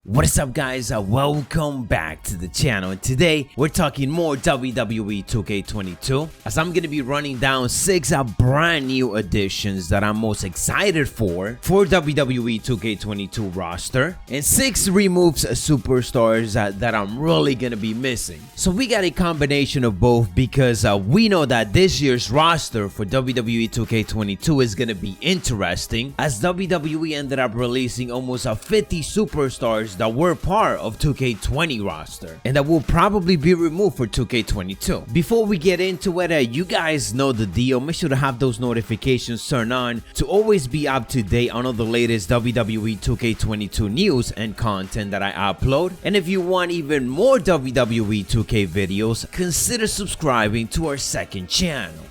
What is up, guys? Welcome back to the channel, and today we're talking more WWE 2K22 as I'm gonna be running down 6 brand new additions that I'm most excited for WWE 2K22 roster, and 6 removes superstars that I'm really gonna be missing. So we got a combination of both because we know that this year's roster for WWE 2K22 is gonna be interesting, as WWE ended up releasing almost 50 superstars that were part of 2K20 roster and that will probably be removed for 2K22. Before we get into it, you guys know the deal. Make sure to have those notifications turned on to always be up to date on all the latest WWE 2K22 news and content that I upload. And if you want even more WWE 2K videos, consider subscribing to our second channel.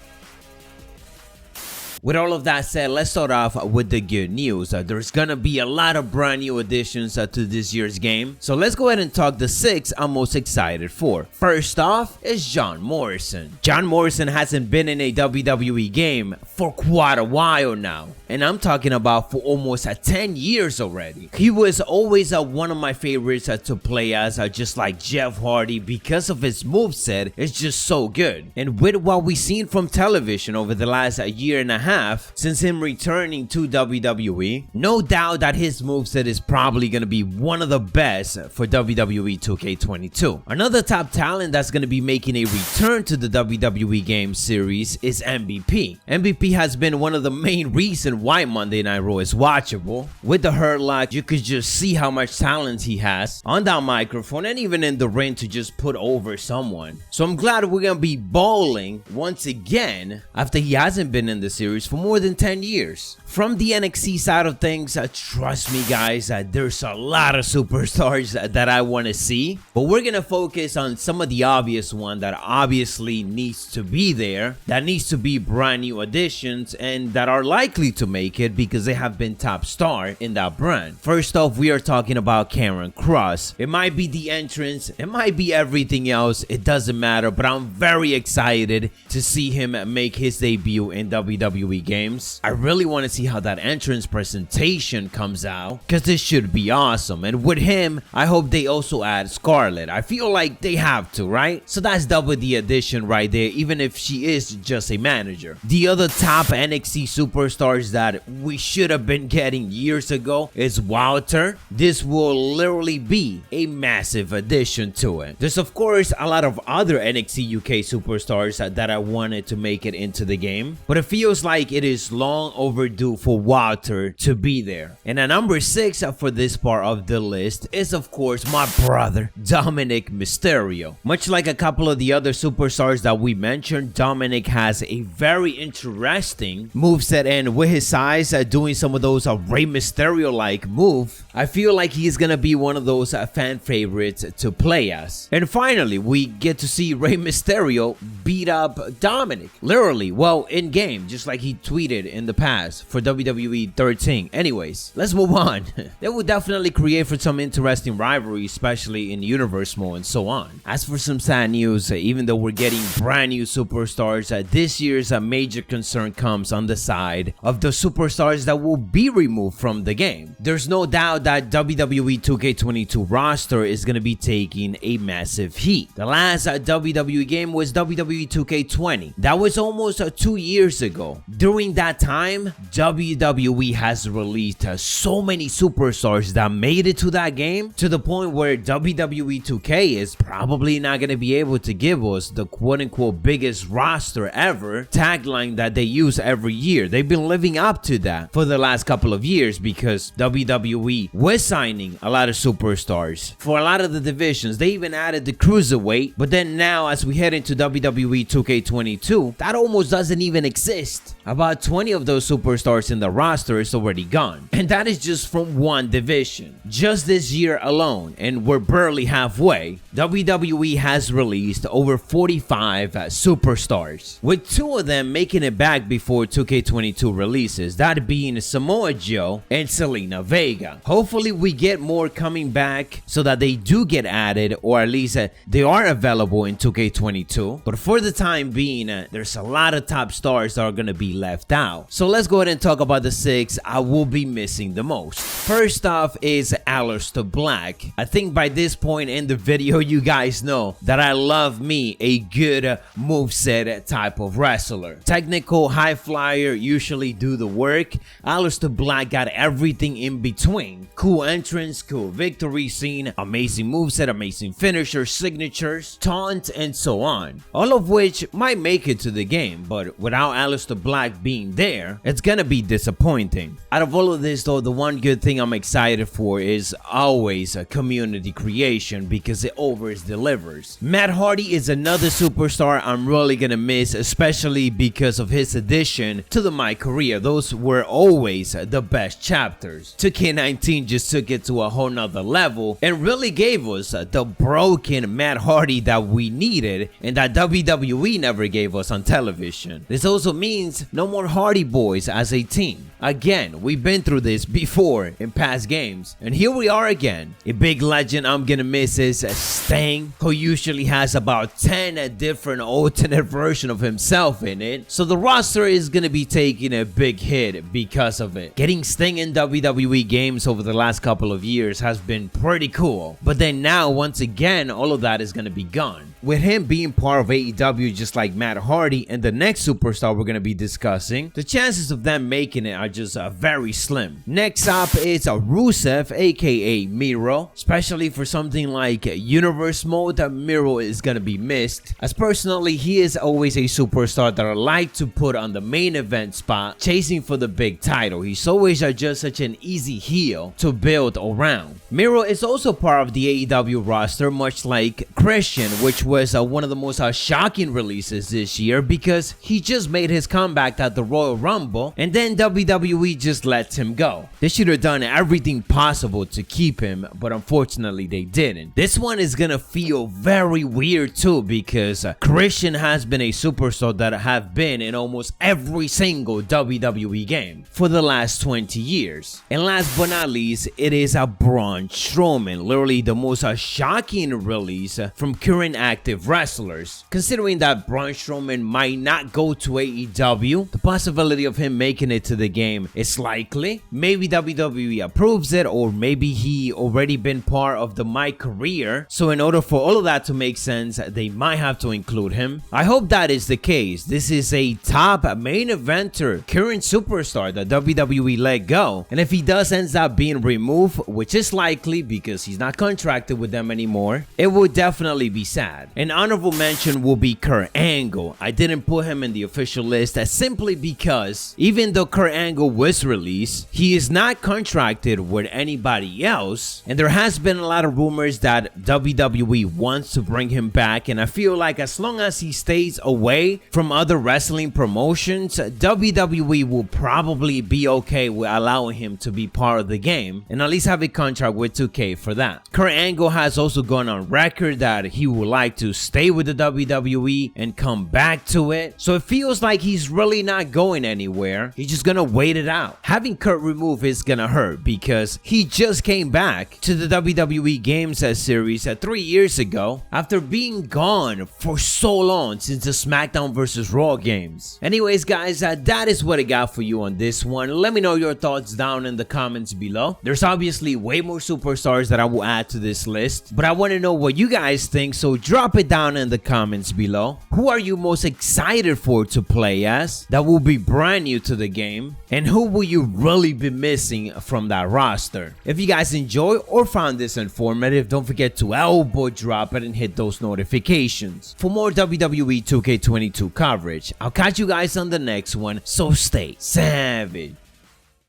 With all of that said, let's start off with the good news. There's gonna be a lot of brand new additions to this year's game. So let's go ahead and talk the 6 I'm most excited for. First off is John Morrison. John Morrison hasn't been in a WWE game for quite a while now, and I'm talking about for almost 10 years already. He was always one of my favorites to play as, just like Jeff Hardy, because of his moveset. It's just so good. And with what we've seen from television over the last year and a half since him returning to WWE, no doubt that his moveset is probably going to be one of the best for WWE 2K22. Another top talent that's going to be making a return to the WWE game series is MVP. MVP has been one of the main reasons why Monday Night Raw is watchable. With the Hurt Lock, you could just see how much talent he has on that microphone and even in the ring to just put over someone. So I'm glad we're going to be bowling once again after he hasn't been in the series for more than 10 years. From the NXT side of things, trust me guys, there's a lot of superstars that I want to see, but we're gonna focus on some of the obvious ones that obviously needs to be there, that needs to be brand new additions, and that are likely to make it because they have been top star in that brand. First off, we are talking about Karen Cross. It might be the entrance, it might be everything else, it doesn't matter, but I'm very excited to see him make his debut in WWE games. I really want to see how that entrance presentation comes out, because this should be awesome. And with him, I hope they also add Scarlett. I feel like they have to, right? So that's double the addition right there, even if she is just a manager. The other top NXT superstars that we should have been getting years ago is Walter. This will literally be a massive addition to it. There's of course a lot of other NXT UK superstars that I wanted to make it into the game, but it feels like it is long overdue for Walter to be there. And at number 6 for this part of the list is of course my brother Dominic Mysterio. Much like a couple of the other superstars that we mentioned, Dominic has a very interesting moveset, and with his size, doing some of those Rey Mysterio like move, I feel like he's gonna be one of those fan favorites to play as. And finally, we get to see Rey Mysterio beat up Dominic, literally, well, in game, just like he tweeted in the past for WWE 13. Anyways, let's move on. That will definitely create for some interesting rivalry, especially in universe mode and so on. As for some sad news, even though we're getting brand new superstars, this year's major concern comes on the side of the superstars that will be removed from the game. There's no doubt that WWE 2K22 roster is going to be taking a massive heat. The last WWE game was WWE 2K20. That was almost 2 years ago. During that time, WWE has released so many superstars that made it to that game, to the point where WWE 2K is probably not going to be able to give us the quote-unquote biggest roster ever tagline that they use every year. They've been living up to that for the last couple of years because WWE was signing a lot of superstars for a lot of the divisions. They even added the cruiserweight, but then now as we head into WWE 2K22, that almost doesn't even exist. About 20 of those superstars in the roster is already gone, and that is just from one division. Just this year alone, and we're barely halfway, WWE has released over 45 superstars, with 2 of them making it back before 2K22 releases, that being Samoa Joe and Selena Vega. Hopefully we get more coming back so that they do get added, or at least they are available in 2K22. But for the time being, there's a lot of top stars that are going to be left out. So let's go ahead and talk about the 6 I will be missing the most. First off is Aleister Black. I think by this point in the video you guys know that I love me a good moveset type of wrestler. Technical, high flyer, usually do the work. Aleister Black got everything in between. Cool entrance, cool victory scene, amazing moveset, amazing finisher, signatures, taunt, and so on. All of which might make it to the game, but without Aleister Black being there, it's gonna be disappointing. Out of all of this though, the one good thing I'm excited for is always a community creation, because it always delivers. Matt Hardy is another superstar I'm really gonna miss, especially because of his addition to my career. Those were always the best chapters. 2K19 just took it to a whole nother level and really gave us the broken Matt Hardy that we needed and that WWE never gave us on television. This also means no more Hardy Boys as a team. Again, we've been through this before in past games, and here we are again. A big legend I'm gonna miss is Sting, who usually has about 10 different alternate versions of himself in it, so the roster is gonna be taking a big hit because of it. Getting Sting in WWE games over the last couple of years has been pretty cool, but then now once again all of that is gonna be gone. With him being part of AEW just like Matt Hardy and the next superstar we're gonna be discussing, the chances of them making it are just very slim. Next up is Rusev, aka Miro. Especially for something like Universe Mode, Miro is gonna be missed, as personally he is always a superstar that I like to put on the main event spot, chasing for the big title. He's always just such an easy heel to build around. Miro is also part of the AEW roster, much like Christian, which was one of the most shocking releases this year because he just made his comeback at the Royal Rumble and then WWE just lets him go. They should have done everything possible to keep him, but unfortunately they didn't. This one is gonna feel very weird too because Christian has been a superstar that have been in almost every single WWE game for the last 20 years. And last but not least, it is Braun Strowman, literally the most shocking release from current active wrestlers. Considering that Braun Strowman might not go to AEW, the possibility of him making it to the game is likely. Maybe WWE approves it, or maybe he already been part of my career, so in order for all of that to make sense, they might have to include him. I hope that is the case. This is a top main eventer, current superstar that WWE let go, and if he does ends up being removed, which is likely because he's not contracted with them anymore, it would definitely be sad. An honorable mention will be Kurt Angle. I didn't put him in the official list simply because even though Kurt Angle was released, he is not contracted with anybody else, and there has been a lot of rumors that WWE wants to bring him back, and I feel like as long as he stays away from other wrestling promotions, WWE will probably be okay with allowing him to be part of the game and at least have a contract with 2K for that. Kurt Angle has also gone on record that he would like to stay with the WWE and come back to it, so it feels like he's really not going anywhere. He's just gonna wait it out. Having Kurt removed is gonna hurt because he just came back to the WWE Games series 3 years ago after being gone for so long since the SmackDown vs. Raw games. Anyways guys, that is what I got for you on this one. Let me know your thoughts down in the comments below. There's obviously way more superstars that I will add to this list, but I want to know what you guys think, so drop it down in the comments below. Who are you most excited for to play as that will be brand new to the game, and who will you really be missing from that roster? If you guys enjoy or found this informative, don't forget to elbow drop it and hit those notifications for more WWE 2K22 coverage. I'll catch you guys on the next one, so stay savage.